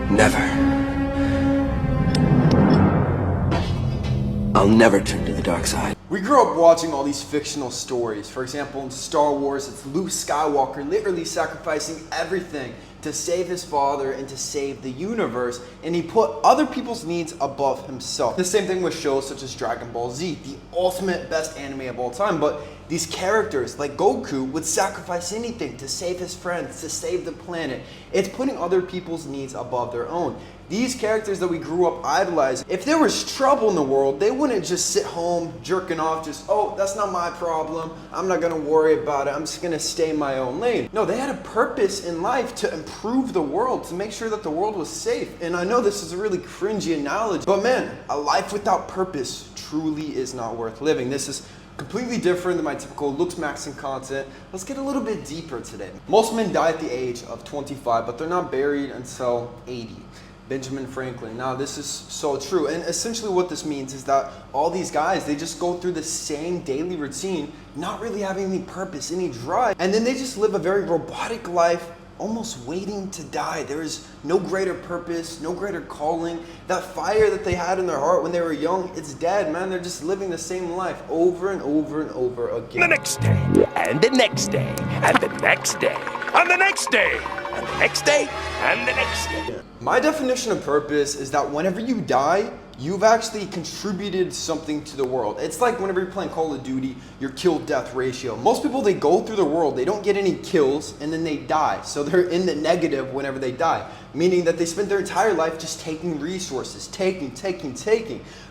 Never. I'll never turn to the dark side. We grew up watching all these fictional stories. For example, in Star Wars, it's Luke Skywalker literally sacrificing everything to save his father and to save the universe, and he put other people's needs above himself. The same thing with shows such as Dragon Ball Z, the ultimate best anime of all time, but these characters like Goku would sacrifice anything to save his friends, to save the planet. It's putting other people's needs above their own. These characters that we grew up idolizing, if there was trouble in the world, they wouldn't just sit home jerking off, just, oh, that's not my problem, I'm not gonna worry about it, I'm just gonna stay in my own lane. No, they had a purpose in life to improve the world, to make sure that the world was safe. And I know this is a really cringy analogy, but man, a life without purpose truly is not worth living. This is completely different than my typical looks maxing content. Let's get a little bit deeper today. Most men die at the age of 25, but they're not buried until 80. Benjamin Franklin. Now, this is so true. And essentially what this means is that all these guys, they just go through the same daily routine, not really having any purpose, any drive. And then they just live a very robotic life, almost waiting to die. There is no greater purpose, no greater calling. That fire that they had in their heart when they were young, it's dead, man. They're just living the same life over and over and over again. The next day, and the next day, and the next day, and the next day, and the next day, and the next day. My definition of purpose is that whenever you die, you've actually contributed something to the world. It's like whenever you're playing Call of Duty, your kill-death ratio. Most people, they go through the world, they don't get any kills, and then they die. So they're in the negative whenever they die, meaning that they spend their entire life just taking resources, taking.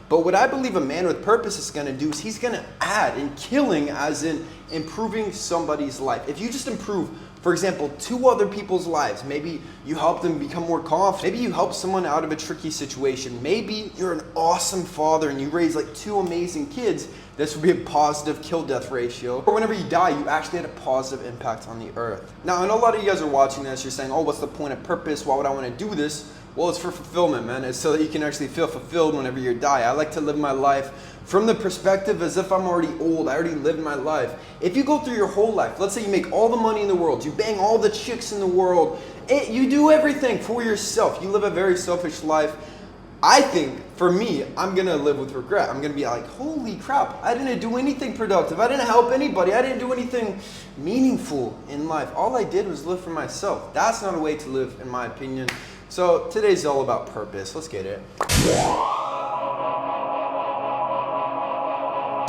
But what I believe a man with purpose is gonna do is he's gonna add, and killing as in improving somebody's life. If you just improve, for example, 2 other people's lives, maybe you help them become more confident, maybe you help someone out of a tricky situation, maybe you're an awesome father and you raise like 2 amazing kids, this would be a positive kill-death ratio. Or whenever you die, you actually had a positive impact on the earth. Now, I know a lot of you guys are watching this, you're saying, oh, what's the point of purpose? Why would I want to do this? Well, it's for fulfillment, man. It's so that you can actually feel fulfilled whenever you die. I like to live my life from the perspective as if I'm already old. I already lived my life. If you go through your whole life, let's say you make all the money in the world, you bang all the chicks in the world, you do everything for yourself. You live a very selfish life. I think, for me, I'm going to live with regret. I'm going to be like, holy crap, I didn't do anything productive. I didn't help anybody. I didn't do anything meaningful in life. All I did was live for myself. That's not a way to live, in my opinion. So today's all about purpose. Let's get it.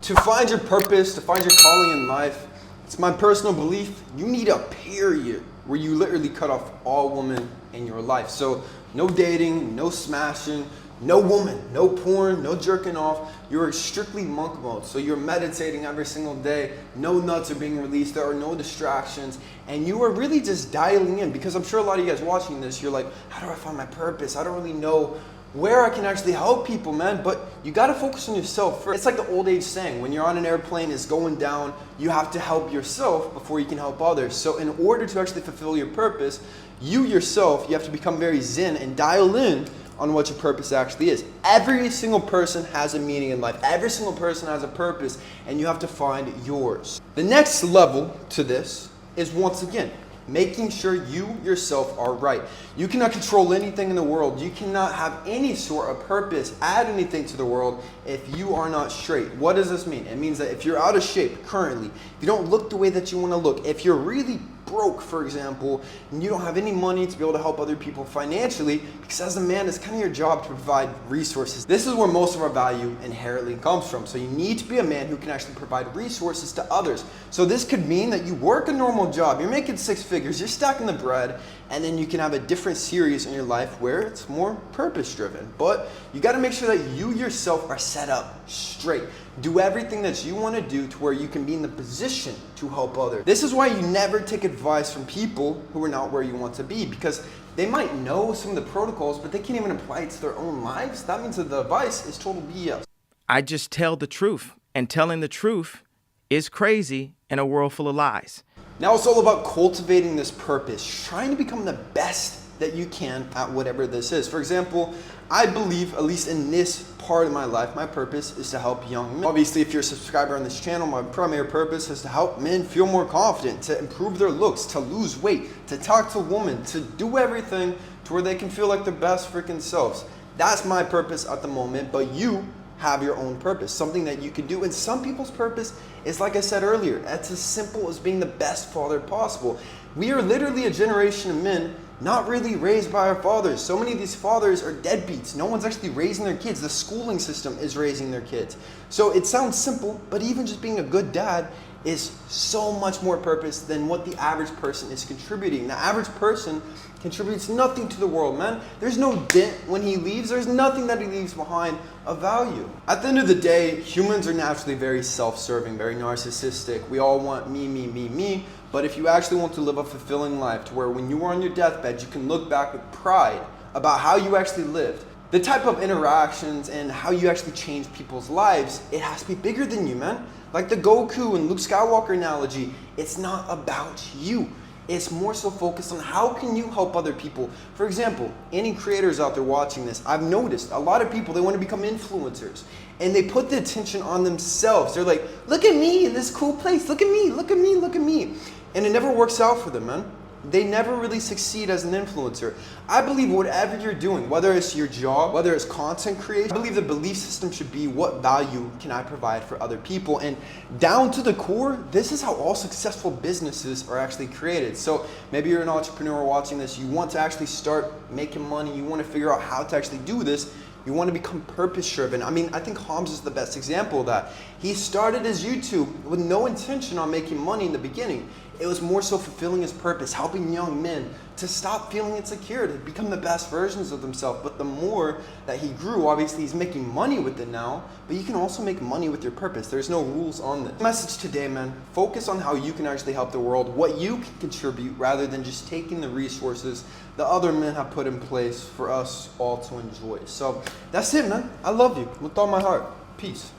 To find your purpose, to find your calling in life, it's my personal belief, you need a period where you literally cut off all women in your life. So no dating, no smashing, no woman, no porn, no jerking off. You're strictly monk mode. So you're meditating every single day. No nuts are being released. There are no distractions. And you are really just dialing in, because I'm sure a lot of you guys watching this, you're like, how do I find my purpose? I don't really know where I can actually help people, man. But you got to focus on yourself first. It's like the old age saying, when you're on an airplane, it's going down, you have to help yourself before you can help others. So in order to actually fulfill your purpose, you yourself, you have to become very zen and dial in on what your purpose actually is. Every single person has a meaning in life. Every single person has a purpose, and you have to find yours. The next level to this is, once again, making sure you yourself are right. You cannot control anything in the world. You cannot have any sort of purpose, add anything to the world if you are not straight. What does this mean? It means that if you're out of shape currently, if you don't look the way that you want to look, if you're really broke, for example, and you don't have any money to be able to help other people financially, because as a man, it's kind of your job to provide resources. This is where most of our value inherently comes from. So you need to be a man who can actually provide resources to others. So this could mean that you work a normal job, you're making 6 figures, you're stacking the bread, and then you can have a different series in your life where it's more purpose driven. But you got to make sure that you yourself are set up straight. Do everything that you want to do to where you can be in the position to help others. This is why you never take advice from people who are not where you want to be, because they might know some of the protocols, but they can't even apply it to their own lives. That means that the advice is total BS. I just tell the truth, and telling the truth is crazy in a world full of lies. Now it's all about cultivating this purpose, trying to become the best that you can at whatever this is. For example, I believe, at least in this part of my life, my purpose is to help young men. Obviously, if you're a subscriber on this channel, my primary purpose is to help men feel more confident, to improve their looks, to lose weight, to talk to women, to do everything to where they can feel like their best freaking selves. That's my purpose at the moment, but you have your own purpose, something that you can do. And some people's purpose is, like I said earlier, it's as simple as being the best father possible. We are literally a generation of men not really raised by our fathers. So many of these fathers are deadbeats. No one's actually raising their kids. The schooling system is raising their kids. So it sounds simple, but even just being a good dad is so much more purpose than what the average person is contributing. The average person contributes nothing to the world, man. There's no dent when he leaves. There's nothing that he leaves behind of value. At the end of the day, humans are naturally very self-serving, very narcissistic. We all want me, me, me, me. But if you actually want to live a fulfilling life to where when you are on your deathbed, you can look back with pride about how you actually lived, the type of interactions and how you actually change people's lives, it has to be bigger than you, man. Like the Goku and Luke Skywalker analogy, it's not about you. It's more so focused on how can you help other people. For example, any creators out there watching this, I've noticed a lot of people, they want to become influencers. And they put the attention on themselves. They're like, look at me in this cool place. Look at me, look at me, look at me. And it never works out for them, man. They never really succeed as an influencer. I believe whatever you're doing, whether it's your job, whether it's content creation, I believe the belief system should be what value can I provide for other people. And down to the core, this is how all successful businesses are actually created. So maybe you're an entrepreneur watching this, you want to actually start making money, you want to figure out how to actually do this. You want to become purpose-driven. I mean, I think Holmes is the best example of that. He started his YouTube with no intention on making money in the beginning. It was more so fulfilling his purpose, helping young men to stop feeling insecure, to become the best versions of themselves. But the more that he grew, obviously he's making money with it now, but you can also make money with your purpose. There's no rules on this. Message today, man, focus on how you can actually help the world, what you can contribute, rather than just taking the resources the other men have put in place for us all to enjoy. So that's it, man. I love you with all my heart. Peace.